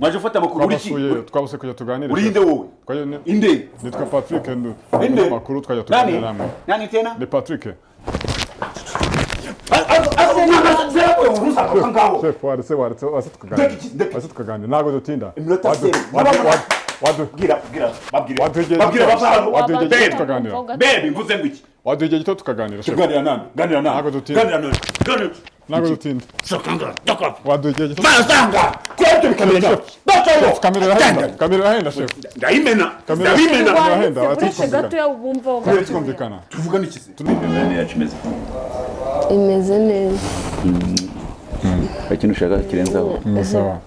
Maje ufata amakuru uri ki? Twabuse kujya tuganira. Uri inde wowe? Inde? Nitwa Patrick umunyamakuru twajya tuganira namwe. Nani tena? Ni Patrick. Chef waretse wasitukaganira nago dutinda. Baby mvuze ngo iki? Wadugiye gito tukaganira. Tuganira nani? Ganira nani? Nago dutinda. Nago dutinda. Sokanga, toka. Wadugiye gito. Basanga. Kwete bikamera. Bacho. Kamera henda chef. Ndayimena. Kamera henda. Uretse gato ya ubumva twumvikana. Tuvugana iki se? Tunimeze yacu meze. Imeze neza. Ikintu ushaka kirenzaho. Sawa.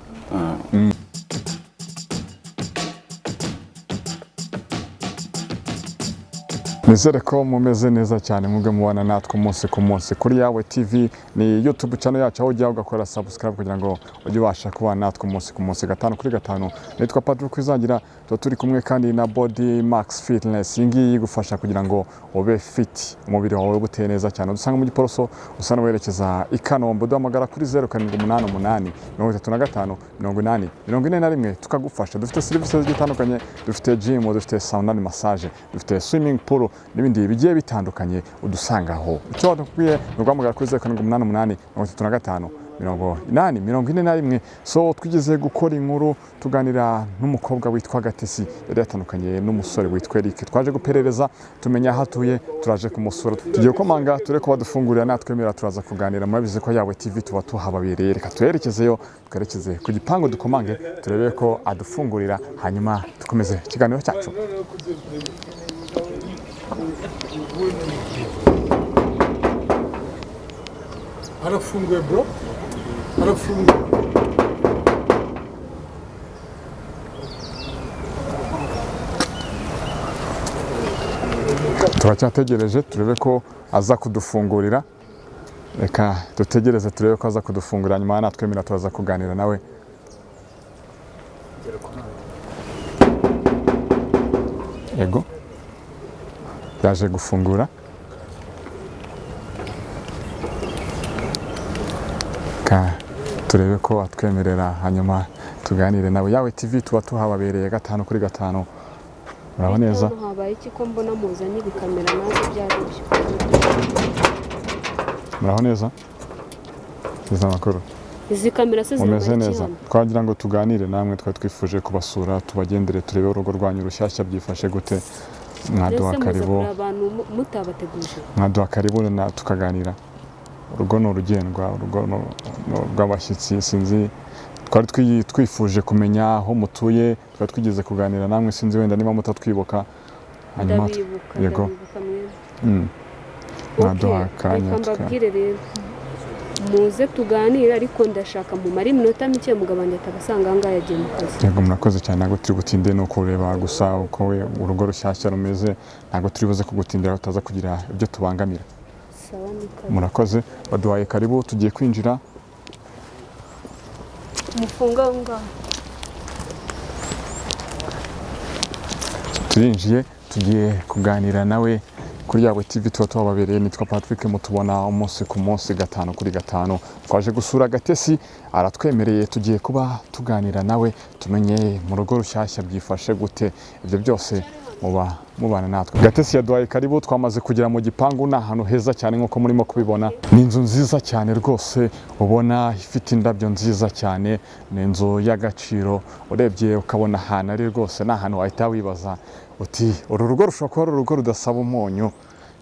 Nizere ko mumeze neza cyane mubwe mubana natwe umunsi ku munsi kuri Yawe TV ni YouTube channel yacu aho ujya ugakora subscribe kugira ngo ujye ubasha kubana natwe umunsi ku munsi gatanu kuri gatanu. Nitwa Patrick kwizagira turi kumwe kandi na Body Max Fitness ingi gufasha kugira ngo ube fit umubiri wawe buteye neza cyane. Dusanga mu giporoso usana werekeza ikanombo duhamagara kuri 0788 35 80 41 tukagufasha. Dufite services zitandukanye, dufite gym, dufite sauna na massage, dufite swimming pool n'ibindi bigiye bitandukanye udusangaho. Icyo dukwiye n'ugwamagara kuri 0788 35 41. So twigeze gukora inkuru tuganira n'umukobwa witwa Gatesi yari yatandukanye n'umusore witwa Eric. Twaje guperereza tumenya hatuye, turaje kumusura, tugiye komanga ture ko badufungurira natwemera turaza kuganira. Murabize ko Yawe TV tuba tuhababereye, reka twerekezeyo twerekeze ku gipango dukomange turebe ko adufungurira hanyuma tukomeze ikiganiro cyacu. Arafunguye bro, arafunguye. Turacyategereje turebe ko aza kudufungurira. Reka dutegereze turebe ko aza kudufungurira nyuma natwemera turaza kuganira nawe. Yego. Yaje gufungura. Turebe ko atwemerera hanyuma tuganire nawe. Yawe TV tuba tuhababereye gatanu kuri gatanu. Muraho neza. Habaye iki ko mbona muzanye bikamera nazo byaribyo. Muraho neza. Iza makuru. Izi kamera se zimeze neza. Twagira ngo tuganire namwe twifuje kubasura tubagendere turebe urugo rwanyu rushyashya byifashe gute. Mwaduha karibu. Abantu mutabateguje. Mwaduha karibu na tukaganira. Urugo no rugendwa, urugo no rw'abashyitsi sinzi. Twari twifuje kumenya aho mutuye, twari twigeze kuganira namwe sinzi wenda niba mutatwibuka. Hanyuma yego. Mwaduha kanya tukabwire rero. Muze tuganira ariko ndashaka mu mari minota mike mugabanya tagasanga ngaya yagiye mu kazi. Yego murakoze cyane ntago turi gutinde no kureba gusa uko we urugo rushyashya rumeze, ntago turi buze kugutindira utaza kugira ibyo tubangamira. Sawa nikaze. Murakoze baduhaye karibu tugiye kwinjira. Mufunga nga. Turinjiye tugiye kuganira nawe kuri Yawe TV tuba tubabereye. Nitwa Patrick mutubona umunsi ku munsi gatanu kuri gatanu. Twaje gusura Gatesi aratwemereye tugiye kuba tuganira nawe tumenye mu rugo rushyashya byifashe gute. Ibyo byose mubana natwe. Gatesi yaduhaye karibu twamaze kugera mu gipangu na ahantu heza cyane nkuko murimo kubibona. Ni inzu nziza cyane rwose ubona ifite indabyo nziza cyane. Ni inzu y'agaciro urebye ukabona ahantu ari rwose na ahantu wahita wibaza uti uru rugo rushobora kuba ari urugo rudasaba umunyu.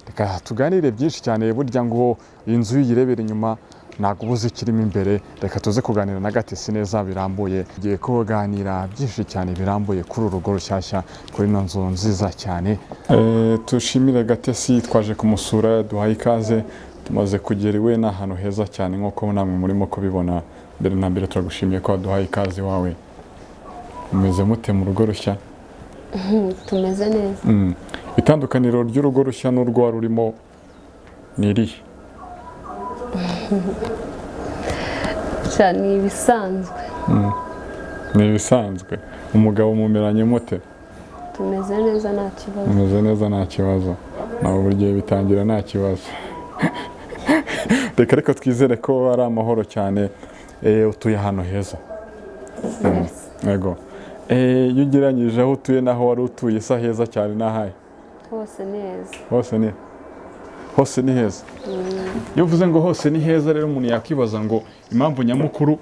Reka tuganire byinshi cyane burya ngo inzu yirebera inyuma ntago ubuze kirimo imbere. Reka tuze kuganira na Gatesi neza birambuye. Tugiye kuganira byinshi cyane birambuye kuri urugo rushyashya kuri ino nzu nziza cyane. Tushimire Gatesi twaje kumusura duhaye ikaze tumaze kugera iwe na ahantu heza cyane nkuko namwe murimo kubibona. Mbere na mbere turagushimiye ko waduhaye ikaze wawe. Umeze mute mu rugo rushya? Tumeze neza. Itandukaniro ry'urugo rushya n'urwo rurimo ni irihe? Ni ibisanzwe. Ni ibisanzwe. Umugabo mumeranye mute? Tumeze neza nta kibazo. Tumeze neza nta kibazo. Nawe buryo bitangira nta kibazo. Reka twizere ko ari amahoro cyane. Utuye ahantu heza. yego iyo ugereranyije aho utuye n'aho wari utuye isa heza cyane n'ahaye hose ni heza hose ni heza iyo uvuze ngo hose ni heza rero umuntu yakwibaza ngo impamvu nyamukuru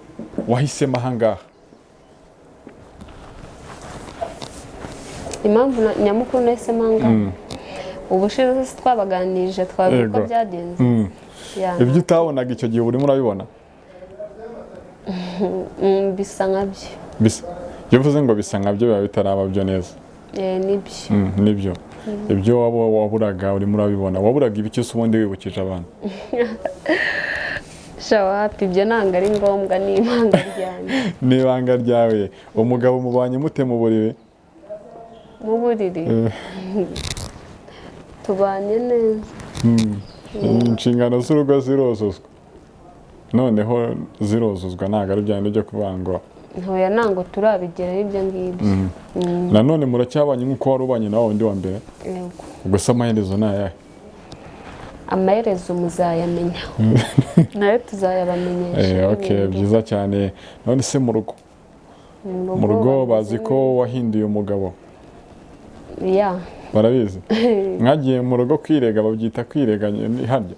wahisemo ahangaha impamvu nyamukuru nahisemo ahangaha ubushize twabaganirije twavuga uko byagenze ibyo utabonaga icyo gihe urimo urabibona bisa nkabyo iyo uvuze ngo bisa nkabyo biba bitaraba byo neza nibyo ibyo waburaga urimo urabibona waburaga ibiki se ubundi wibukije abantu shawapi ibyo ntabwo ari ngombwa ni ibanga ryanjye ni ibanga ryawe umugabo mubanye mute mu buriri tubanye neza inshingano z'urugo zirozuzwa noneho zirozuzwa ntabwo ari byanjye byo kuvuga ngo ntoya ntabwo turabigeraho ibyo ngibyo nanone muracyabanye nk'uko wari ubanye nawe undi wa mbere gusa amaherezo ni ayahe amaherezo muzayamenya nayo tuzayabamenyesha byiza cyane none se mu rugo bazi ko wahinduye umugabo barabizi mwagiye mu rugo kwirega babyita kwirega harya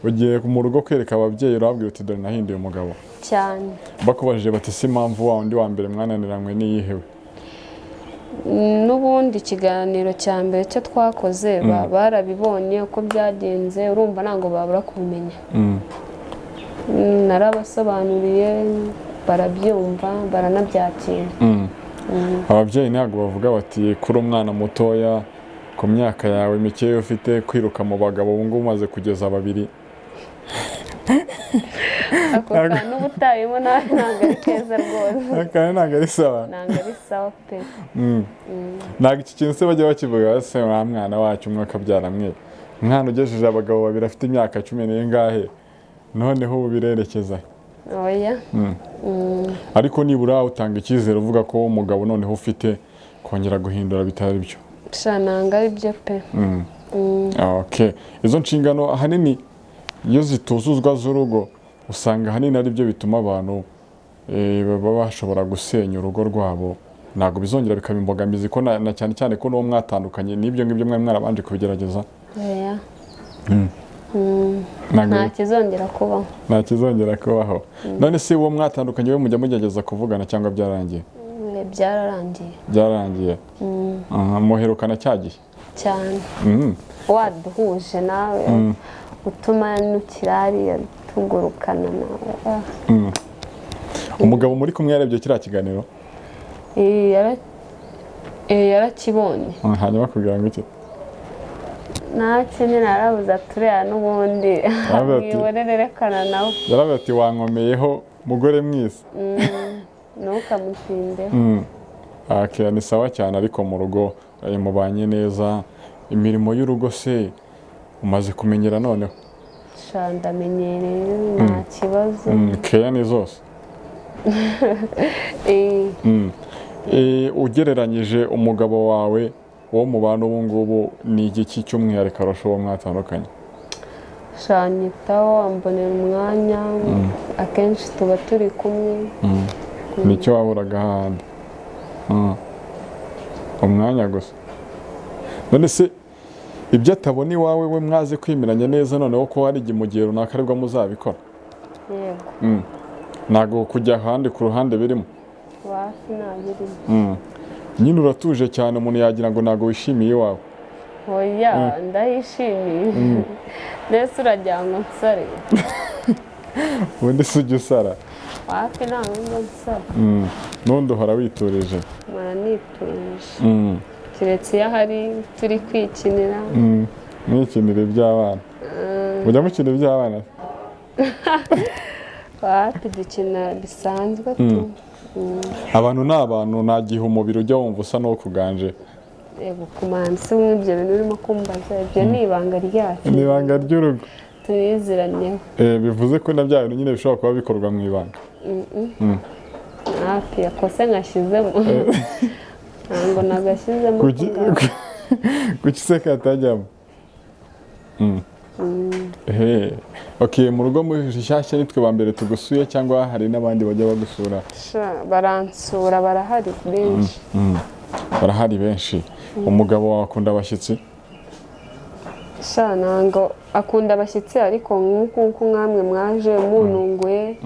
ugiye mu rugo kwereka ababyeyi urababwira uti dore nahinduye umugabo cyane bakubajije bati si impamvu wa undi wa mbere mwananiranywe n'iyihewe n'ubundi ikiganiro cya mbere cyo twakoze barabibonye uko byagenze urumva ntabwo babura kubimenya narabasobanuriye barabyumva baranabyakira ababyeyi ntabwo bavuga bati kuri umwana mutoya ku myaka yawe mikeya ufite kwiruka mu bagabo ubu ngubu umaze kugeza babiri ako kantu uba utayemo ntabwo ari keza rwose akandi ntabwo ari sawa ntabwo ari sawa pe ntabwo iki kintu se bajya bakivuga se wa mwana wacu umwe akabyara mwe umwana ugejeje abagabo babiri afite imyaka 10 n'ingahe noneho ubu birerekeza oya ariko nibura utanga icyizere uvuga ko umugabo noneho ufite kongera guhindura bitari byo ntabwo ari byo pe izo nshingano ahanini iyo zituzuzwa z'urugo usanga ahanini ari byo bituma abantu baba bashobora gusenya urugo rwabo ntabwo bizongera bikaba imbogamizi ko na cyane cyane ko n'uwo mwatandukanye n'ibyo ngibyo mwari mwarabanje kubigerageza nta kizongera kubaho none se uwo mwatandukanye we mujya mugerageza kuvugana cyangwa byararangiye byararangiye muherukana cya gihe cyane waduhuje nawe utuma n'ukirari tugurukana nawe umugabo muri kumwe yarebye kiriya kiganiro yarakibonye hanyuma kugira ngo iki ntacyo nyine arabuze atureba n'ubundi mwibonererekana nawe yaravuze ati wankomeyeho mugore mwiza ntukamutindeho ni sawa cyane ariko mu rugo mubanye neza imirimo y'urugo se umaze kumenyera noneho ndamenyereye nta kibazo keya ni zose ugereranyije umugabo wawe wo mu bantu ubu ngubu ni igiki cy'umwihariko arusha uwo mwatandukanye shanyitaho ambonera umwanya akenshi tuba turi kumwe nicyo waburaga ahandi umwanya gusa none se ibyo atabona iwawe we mwaze kwimiranya neza noneho ko hari igihe mu gihe runaka aribwo muzabikora yego ntabwo kujya ahandi ku ruhande birimo wafi ntabirimo nyine uratuje cyane umuntu yagira ngo ntabwo wishimiye iwawe oya ndayishimiye mbese uragira ngo nsare ubundi si ujya usara wafi ntabwo nsara n'undi uhora witurije mpora niturije keretse iyo ahari turi kwikinira mwikinira iby'abana mujya mukina iby'abana wapi dukina bisanzwe abantu ni abantu nta gihe umubiri ujya wumva usa n'uwukuganje yego kumansi nk'ibyo bintu urimo kumbaza ibyo ni ibanga ryacu ni ibanga ry'urugo tubiziranyeho bivuze ko na bya bintu nyine bishobora kuba bikorwa mu ibanga hafi yakose ngashyizemo ntabwo nagashyizemo kuki se katajyamo Okay, mu rugo muri rushyashya nitwe ba mbere tugusuye cyangwa hari n'abandi bajya bagusura? Baransura, barahari benshi. Barahari benshi. Umugabo wawe akunda abashyitsi? Ntabwo akunda abashyitsi, ariko nk'uko mwamwe mwaje mununguye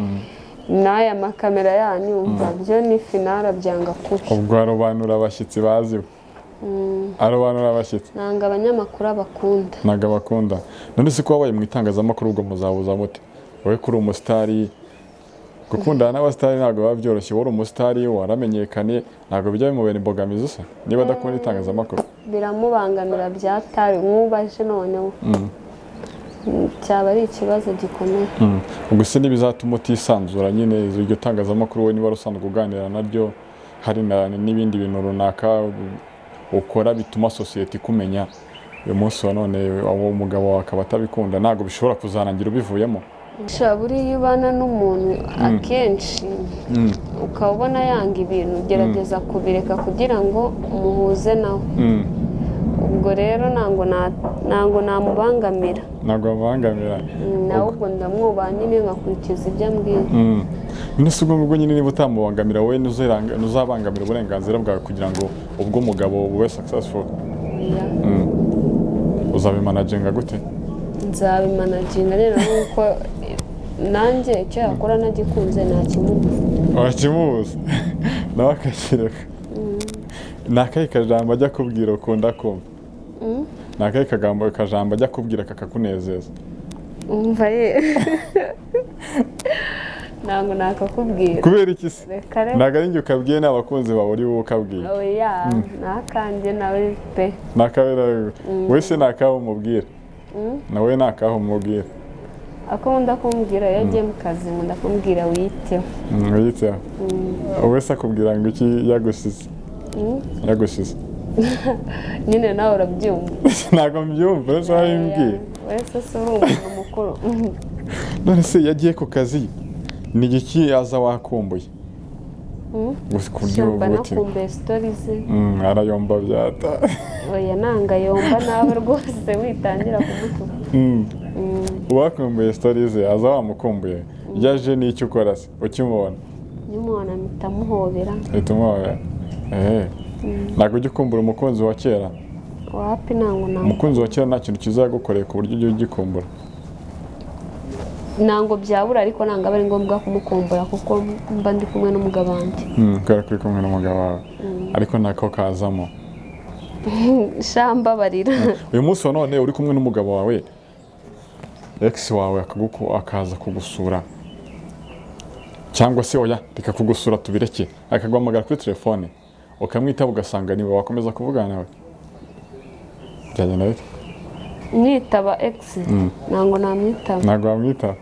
n'aya makamera yanyu byo ni finara byanga kubi. Ubwo arobanura abashyitsi baziwe? Arobanura abashyitsi? Nanga abanyamakuru abakunda. Nanga bakunda. None se ko wabaye mu itangazamakuru ubwo muzabuza mute? Wowe kuri umusitari, gukundana n'abasitari ntabwo biba byoroshye. Wowe uri umusitari waramenyekanye, ntabwo bijya bimubera imbogamizi usa niba adakunda itangazamakuru? Biramubangamira byatari mwubaje noneho. Cyaba ari ikibazo gikomeye. Ubwo se ntibizatuma utisanzura nyine iryo tangazamakuru we niba rusanzwe uganira naryo, hari n'ibindi bintu runaka ukora bituma sosiyete ikumenya, uyu munsi wa none abo umugabo wawe akaba atabikunda, ntabwo bishobora kuzarangira ubivuyemo? Buriya ubana n'umuntu akenshi ukabona yanga ibintu, gerageza kubireka kugira ngo muhuze nawe. Ubwo rero ntabwo namubangamira. Ntabwo wamubangamira? Ahubwo ndamwubaha nyine ngakurikiza ibyo ambwira. None se ubwo nyine niba utamubangamira wowe ntuzabangamira uburenganzira bwawe kugira ngo ubwo umugabo ube successful? Uzabimanaginga gute? Nzabimanaginga rero nk'uko nanjye icyo yakora nagikunze ntakimubuza. Wakimubuza? Nawe akakireka? Ni akahe kajambo ajya kubwira ukunda kumva? Ni akahe kajambo ajya kubwira kakakunezeza? Umva ntabwo nakakubwira. Kubera iki se? Ntabwo ari njye ukabwiye n'abakunzi bawe uri wowe ukabwira? Oya, nakanjye nawe pe. Nakabera wese nakaho umubwira? Nawe nakaho umubwira? Ako nkunda kumbwira iyo agiye mu kazi nkunda kumbwira wiyiteho. Wiyiteho? Wese akubwira ngo iki yagusize? Yagusize? Nyine nawe urabyumva. Ntabwo mbyumva, wese wabimbwiye. Wese si uri umuntu mukuru. None se yagiye ku kazi ni igiki aza wakumbuye? Shamba nakumbuye stories ze. Arayomba byata. Oya nanga yomba nawe rwose witangira kumutuka. Wakumbuye stories ze, aza wamukumbuye. Yaje n'icyo ukora se ukimubona? Nyumubona mpita muhobera. Itumuhobera? Ntabwo ujya ukumbura umukunzi wa kera? Wapi ntabwo ntabwo. Umukunzi wa kera nta kintu kizagukoreye ku buryo ujya ugikumbura? Ntabwo byabura, ariko ntabwo aba ari ngombwa kumukumbura kuko mba ndi kumwe n'umugabo wanjye. Kubera ko uri kumwe n'umugabo wawe, ariko ntako kazamo. Shamba barira. Uyu munsi wa none uri kumwe n'umugabo wawe, ex wawe akaza kugusura, cyangwa se oya reka kugusura tubireke, akaguhamagara kuri telefone ukamwitaba ugasanga niwe wakomeza kuvugana nawe, byagenda bite? Mwitaba ex ntabwo namwitaba. Ntabwo wamwitaba?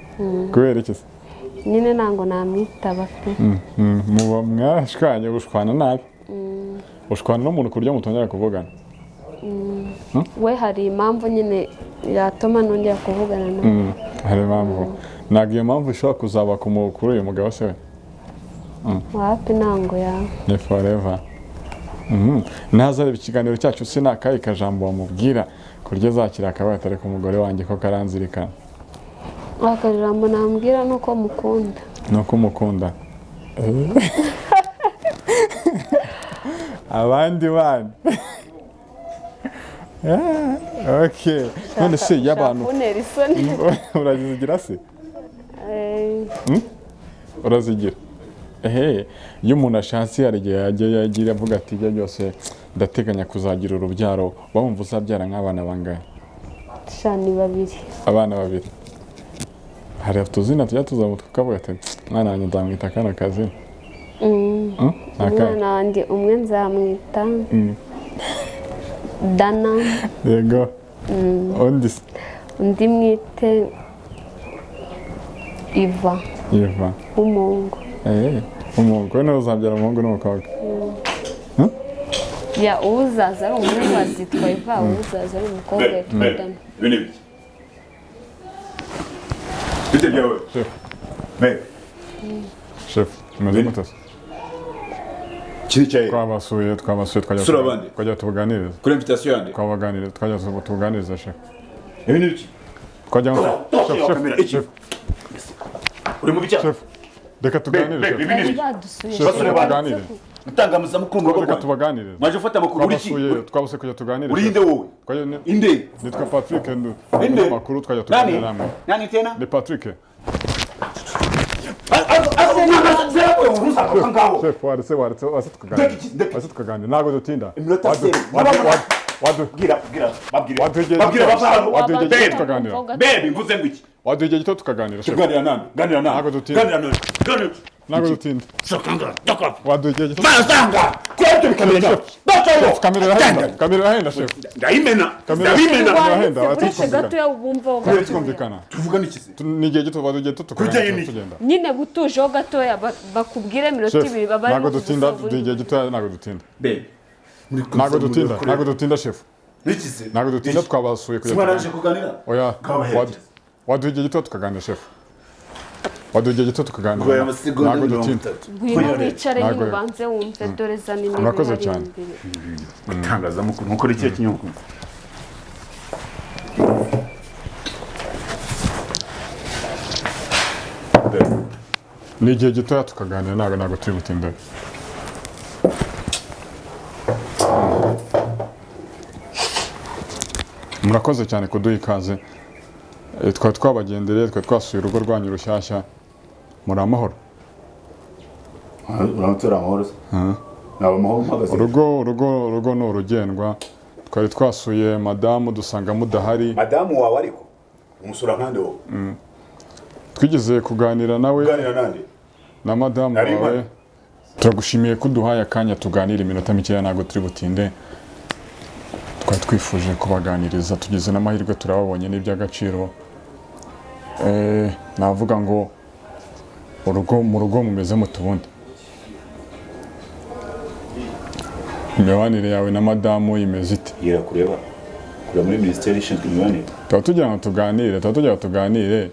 Kubera iki se? Nyine ntabwo namwitaba pe. Muba mwashwanye, ushwana nabi? Ushwana n'umuntu ku buryo mutongera kuvugana? We hari impamvu nyine yatuma nongera kuvugana nawe. Hari impamvu? Ntabwo iyo mpamvu ishobora kuzaba kuri uyu mugabo se we? Wapi ntabwo yawe. Ni forever. Ntazareba ikiganiro cyacu se ni akahe kajambo wamubwira ku buryo azakira akaba yatareka umugore wanjye ko karanzirikana? Akajambo nambwira ni uko mukunda. Ni uko umukunda? Abandi bana. Okay. None se y'abantu urazigira se? Urazigira? Iyo umuntu ashatse hari igihe yagira avuga ati ibyo byose ndateganya kuzagira urubyaro, wumva uzabyara nk'abana bangahe? Ni babiri. Abana babiri? Hari utuzina tujya tuza tukavuga ati mwana wanjye nzamwita kano kazina? Umwana wanjye umwe nzamwita Dana. Yego. Undi se? Undi mwite Iva. Iva. Umuhungu. Umuhungu. We nawe uzabyara umuhungu n'umukobwa? Ya uzaza ari umuhungu azitwa Iva, uzaza ari umukobwa yitwa Dana. Ibi ni biki? Bite byawe? Chef. Chef, umaze mutase? Kiri twabasuye twajya tubuganiriza. Kuri invitation yandi? Twabaganiriza, twajya tubuganiriza chef. Ibi ni biki? twajya ngo chef uri mu bicya chef reka tuganire Babe, chef. bari badusuye Chef, basore reka bandi. tuganire utangamuza mukuru mu reka rugo tubaganire maje ufata amakuru uri twabasuye kujya tuganire uri inde wowe inde nitwa Patrick Inde? makuru twajya tuganira nani namwe nani tena ni Patrick chef waretse tukaganira ntabwo dutinda Iminota zero. Baby mvuze ngo iki waduha igihe gito tukaganira chef ganira nani Ntabwo dutinda. ganira nani ntabwo dutinda sokanga toka waduha igihe gito bazanga kwete bikamera chef kamera irahenda chef ndayimena irahenda uretse gatoya bumva twumvikana tuvuga n'ikizi ni igihe gito waduha igihe gito tukaganira tugenda nyine gutujeho gatoya bakubwire minota ibiri baba ntabwo dutinda duha igihe gito ntabwo dutinda baby ntabwo dutinda chef n'ikizi ntabwo dutinda twabasuye kujya simaraje kuganira oya Kabaherekeza. waduha igihe gito tukaganira chef waduha igihe gito tukaganira ngoya amasegonda ntabwo 30 dutinda ngwino wicare Ntabwo- nyine ubanze wumve dore za nimero Murakoze hari cyane. imbere. itangazamakuru mukora ikihe kinyamakuru ni igihe gitoya tukaganira ntabwo turi butinde murakoze cyane kuduha ikaze twari twabagendereye twari twasuye urugo rwanyu rushyashya muri amahoro uramutura amahoro se naba amahoro mpagaze urugo ni urugendwa twari twasuye madamu dusanga mudahari madamu wawe ariko umusura nkande wowe twigeze kuganira nawe uganira nande na madamu Nari wawe mpari. turagushimiye ko uduhaye akanya tuganira iminota mikeya ntabwo turi butinde twari twifuje kubaganiriza tugize n'amahirwe turababonye n'iby'agaciro navuga ngo mu rugo mumeze mutubundi imibanire yawe na madamu imeze ite yera kureba muri minisiteri ishinzwe imibanire tuba tugira ngo tuganire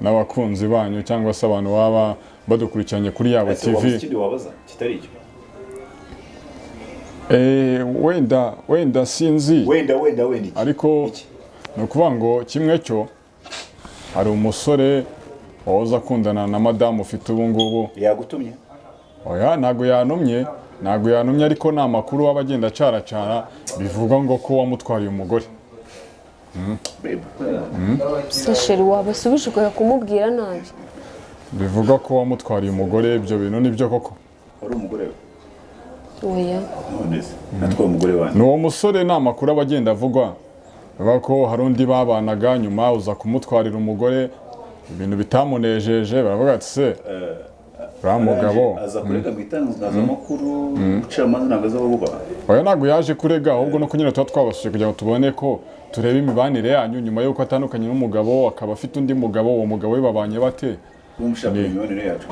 n'abakunzi banyu cyangwa se abantu baba badukurikiranye kuri yabo TV ikindi wabaza kitari icyo wenda sinzi wenda iki ariko ni ukuvuga ngo kimwe cyo hari umusore wahoze akundana na madamu ufite ubu ngubu yagutumye oya ntabwo yanumye ariko ni amakuru aba agenda acaracara bivuga ngo ko wamutwariye umugore sesheri wabasubije ukajya kumubwira nabi bivuga ko wamutwariye umugore ibyo bintu nibyo koko wari umugore we oya none se natwaye umugore wanjye ni uwo musore ni amakuru aba agenda avugwa bivuga ko hari undi babanaga nyuma uza kumutwarira umugore ibintu bitamunejeje baravuga ati se uriya mugabo aza kurega mu itangazamakuru umucamanza ntabwo aza kuvuga oya ntabwo yaje kurega ahubwo no kunyura tuba twabasuye kugira ngo tubone ko turebe imibanire yanyu nyuma y'uko atandukanye n'umugabo akaba afite undi mugabo uwo mugabo we babanye bate umushaka imibanire yacu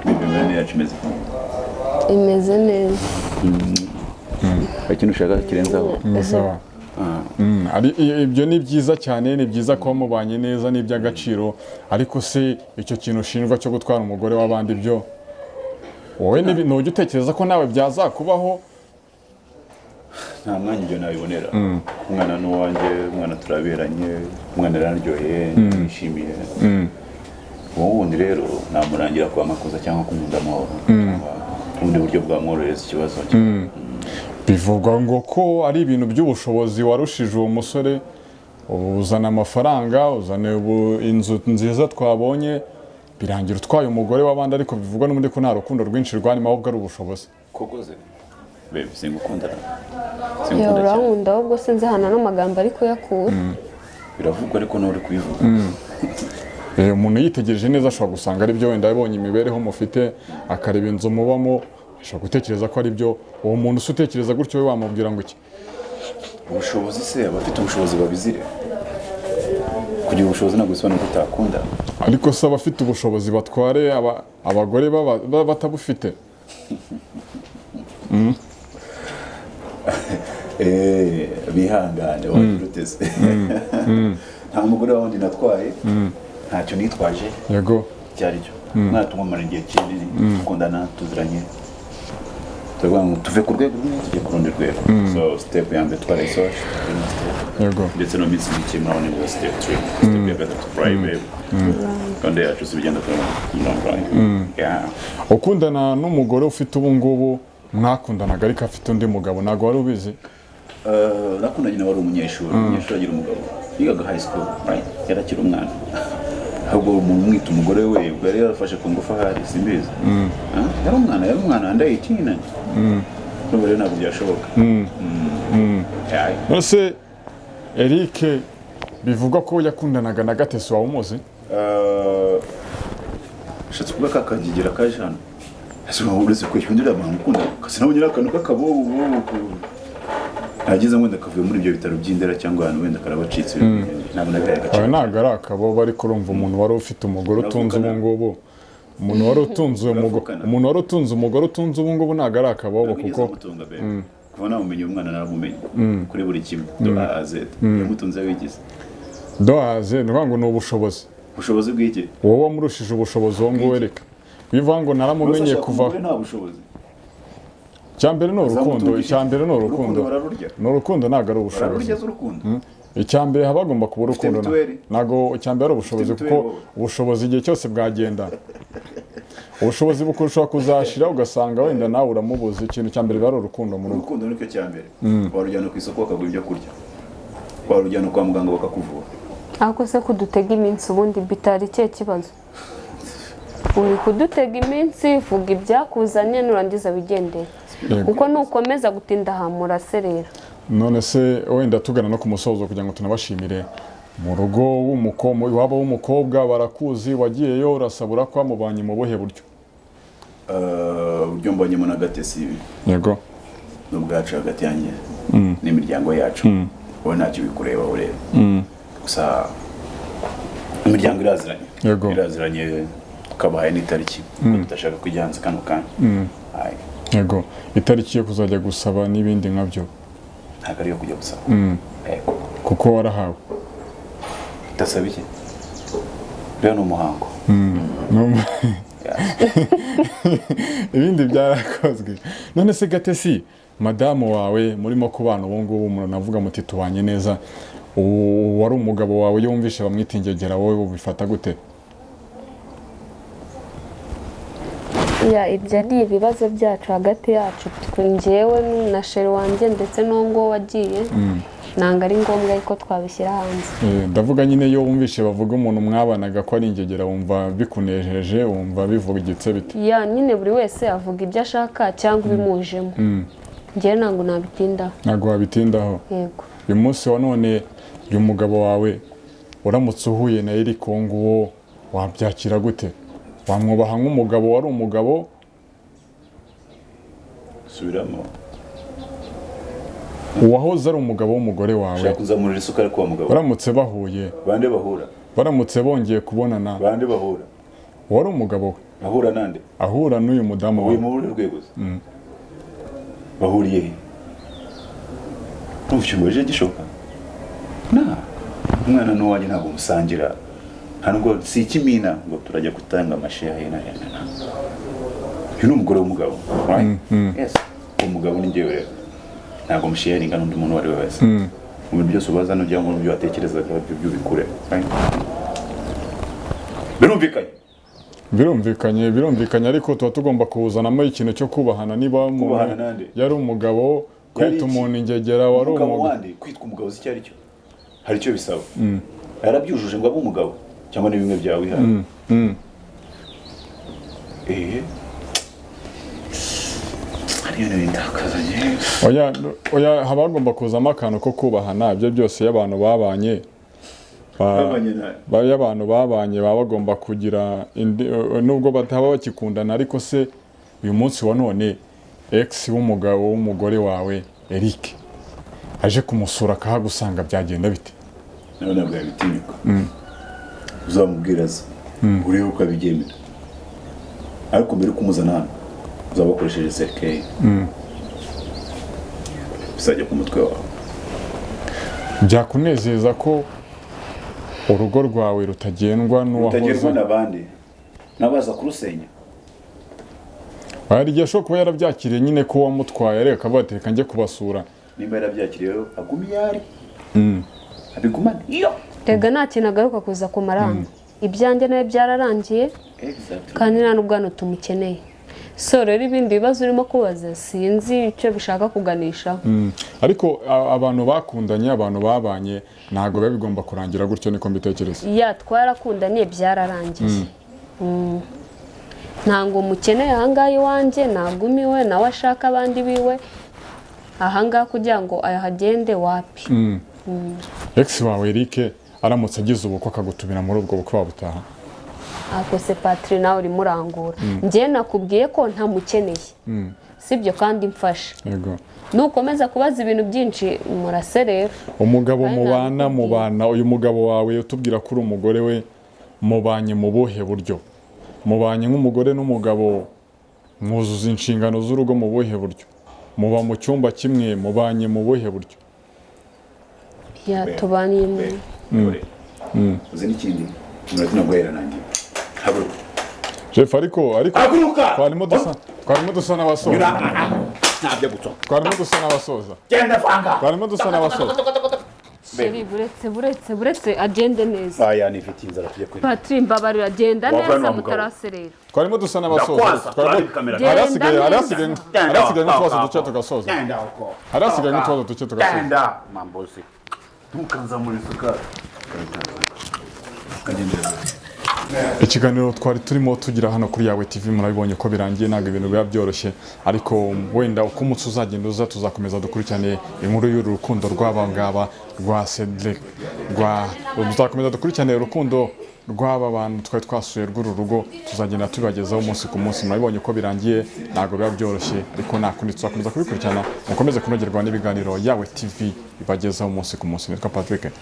imibanire yacu imeze imeze neza hari ikintu ushaka kirenzaho sawa ibyo ni byiza cyane ni byiza kuba mubanye neza ni iby'agaciro ariko se icyo kintu ushinjwa cyo gutwara umugore w'abandi byo wowe ntujya utekereza ko nawe byazakubaho nta mwanya ibyo nabibonera umwana ni uwanjye umwana turaberanye umwana yararyoheye nishimiye uwo wundi rero namurangira kwa makosa cyangwa kumunda amahoro cyangwa ubundi buryo bwamworohereza ikibazo bivugwa ngo ko ari ibintu by'ubushobozi warushije uwo musore uzana amafaranga uzana inzu nziza twabonye birangira utwaye umugore w'abandi ariko bivugwa n'ubundi ko nta rukundo rwinshi rwarimo ahubwo ari ubushobozi koko ze bebe singukundana yawe urankunda ahubwo sinzi ahantu n'amagambo ariko yakura biravugwa ariko nawe uri kubivuga umuntu yitegereje neza ashobora gusanga ari byo wenda yabonye imibereho mufite akareba inzu mubamo ashobora gutekereza ko ari byo uwo muntu se utekereza gutyo we wamubwira ngo iki ubushobozi se abafite ubushobozi babizire kugira ubushobozi ntabwo bisobanura ko utakunda ariko se abafite ubushobozi batware abagore batabufite bihangane wabiruteze nta mugore wundi natwaye ntacyo nitwaje yego icyo ari cyo mwana tumumara igihe kinini dukundana tuziranye tuve ku rwego rumwe tujye ku rundi rwego. So step ya mbere twarayisoje yego ndetse no minsi mike murabona ni step 3 step ya gatatu private kandi yacu zibigenda ku long run. ukundana n'umugore ufite ubu ngubu mwakundanaga ariko afite undi mugabo ntago wari ubizi? nakundanye nawe ari umunyeshuri agira umugabo yigaga high school right yarakira umwana ahubwo umuntu mwita umugore we ubwo yari yarafashe ku ngufu ahari simbizi yari umwana under 18 n'ubu rero ntabwo byashoboka. Nose Eric bivugwa ko yakundanaga na Gatesi wawe umuzi? Shatse kuba kakagigira kaje hano ese uretse ko yundira abantu ukunda kasi nawe nyira akantu kakabobo nagize ngo ndakavuye muri ibyo bitaro by'indera cyangwa ahantu wenda karabacitse ntabwo nagaye gace ntabwo ari akabobo ariko urumva umuntu wari ufite umugore utunze ubu ngubu umuntu wari utunze umugore utunze ubu ngubu ntabwo ari akabobo kuko kuva namumenye umwana naramumenye kuri buri kimwe do A Z yamutunze wigize do A Z ngo ni ubushobozi bw'iki wowe wamurushije ubushobozi wo ngo wereka bivuga ngo naramumenye kuva nta bushobozi icyambere ni urukundo ni urukundo ntabwo ari ubushobozi icyambere haba hagomba kuba urukundo ntabwo icyambere ari ubushobozi kuko ubushobozi igihe cyose bwagenda ubushobozi bukurushaho kuzashira ugasanga wenda nawe uramubuza ikintu cyambere bari urukundo mu rugo. Urukundo nicyo cyambere warujyana ku isoko bakagura ibyo kurya warujyana kwa muganga bakakuvura ako se kudutega iminsi ubundi bitari cye kibazo uri kudutega iminsi vuga ibyakuzanye nurangiza bigendeye kuko nukomeza gutinda hamura serera. None se wenda tugana no ku musozo kugira ngo tunabashimire mu rugo waba w'umukobwa barakuzi wagiyeyo urasabura kwa mubanye mu buhe buryo? Buryo mbonyemo na Gatesi yego n'ubwacu hagati yanjye n'imiryango yacu wowe ntacyo bikureba ureba gusa imiryango iraziranye kabaye n'itariki tudashaka kujyanza kano kanya yego itariki yo kuzajya gusaba n'ibindi nkabyo ntabwo ari yo kujya gusaba kuko warahawe utasaba iki rero ni umuhango ibindi byarakozwe. None se Gatesi madamu wawe murimo kubana ubu ngubu muranavuga muti tubanye neza wari umugabo wawe yumvishe bamwitingegera wowe ubifata gute? ibyo ni ibibazo byacu hagati yacu njyewe na sheri wanjye ndetse n'uwo wagiye nanga ari ngombwa ko twabishyira hanze. Ndavuga nyine yo wumvishe bavuga umuntu mwabanaga ko ari ingegera wumva bikunejeje wumva bivugitse bite? Nyine buri wese avuga ibyo ashaka cyangwa ibimujemo njyewe ntabwo nabitindaho. Ntabwo wabitindaho? Yego. Uyu munsi wa none uyu mugabo wawe uramutse uhuye na Eric nguwo wabyakira gute? Wamwubaha nk'umugabo wari umugabo? Subiramo. Uwahoze ari umugabo w'umugore wawe. Shaka kuzamurira isuka ariko wa mugabo. Baramutse bahuye. Bande bahura. Baramutse bongeye kubonana. Bande bahura. Wari umugabo we. Ahura nande? Ahura n'uyu mudamu wawe. Uyu mu rwego. Bahuriye he? Ntushobora gishoka. Umwana n'uwanjye ntabwo musangira. Ntabwo si ikimina ngo turajya gutanga amasheya hena. Uyu ni umugore w'umugabo. Yes. Umugabo ni njyewe rero. Ntabwo musharinga n'undi muntu wari wese. Mu bintu byose ubaza no cyangwa mu byo watekerezaga byo bikure. Birumvikanye ariko tuba tugomba kuzanamo ikintu cyo kubahana niba yari umugabo kwita umuntu ingegera wari umugabo kwitwa umugabo si cyari cyo hari cyo bisaba yarabyujuje ngo abe umugabo cyangwa ni bimwe byawe ihari oya habagomba kuzamo akantu ko kubahana ibyo byose y'abantu babanye baba bagomba kugira nubwo bataba bakikundana ariko se uyu munsi wa none ex w'umugore wawe Eric aje kumusura akahagusanga byagenda bite? None nabwo yabitinyuka uzamubwira se urebe uko abigemera ariko mbere kumuzana hano uzabakoresheje serikeye bisajya ku mutwe wawe. Byakunezeza ko urugo rwawe rutagendwa n'uwahoze n'abandi nabaza kurusenya hari igihe ashobora kuba yarabyakiriye nyine ko wamutwaye ariko akavuga ati reka njye kubasura. Nimba yarabyakiriye agumi yari abigumane iyo Tega nta kintu agaruka kuza ku maranga. Ibyanjye nawe byararangiye kandi nta n'ubwo hano tumukeneye. So rero ibindi bibazo urimo kubaza sinzi icyo bishaka kuganishaho. Ariko abantu bakundanye, abantu babanye ntago biba bigomba kurangira gutyo niko mbitekereza. Ya twarakundanye byararangiye. Ntango mukeneye ahangaha iwanjye nagumiwe nawe ashaka abandi biwe ahangaha kugira ngo ayahagende wapi. Ex wawe Eric aramutse agize ubukwe akagutumira muri ubwo bukwe wabutaha? Ako se Patri nawe uri murangura. Njye nakubwiye ko ntamukeneye. Sibyo kandi mfasha. Yego. Nukomeza kubaza ibintu byinshi murase rero. Umugabo mubana uyu mugabo wawe utubwira ko uri umugore we mubanye mu buhe buryo? Mubanye nk'umugore n'umugabo mwuzuza inshingano z'urugo mu buhe buryo? Muba mu cyumba kimwe mubanye mu buhe buryo? Ya tubaniye mu uzi n'ikindi muratina guhera nanjye haguruka Jeff ariko haguruka twarimo dusa n'abasoza ntabyo guto twarimo dusa n'abasoza genda vanga twarimo dusa n'abasoza Sheri buretse agende neza. Aya ni fiti inzara tujye kuri Patri mbabarira agenda neza mutaraserera. Twarimo dusa n'abasoza harasigaye n'utubazo duce tugasoza harasigaye n'utubazo duce tugasoza genda mambosi tukanza muri suka kagendera. Ikiganiro twari turimo tugira hano kuri Yawe TV murabibonye ko birangiye ntabwo ibintu biba byoroshye ariko wenda uko umunsi uzagenda uza tuzakomeza dukurikirane inkuru y'uru rukundo rw'abangaba rwa Cedric tuzakomeza dukurikirane urukundo rw'aba bantu twari twasuye rw'uru rugo tuzagenda tubagezaho umunsi ku munsi murabibonye ko birangiye ntabwo biba byoroshye ariko nakundi tuzakomeza kubikurikirana mukomeze kunogerwa n'ibiganiro Yawe TV bibagezaho umunsi ku munsi. Nitwa Patrick.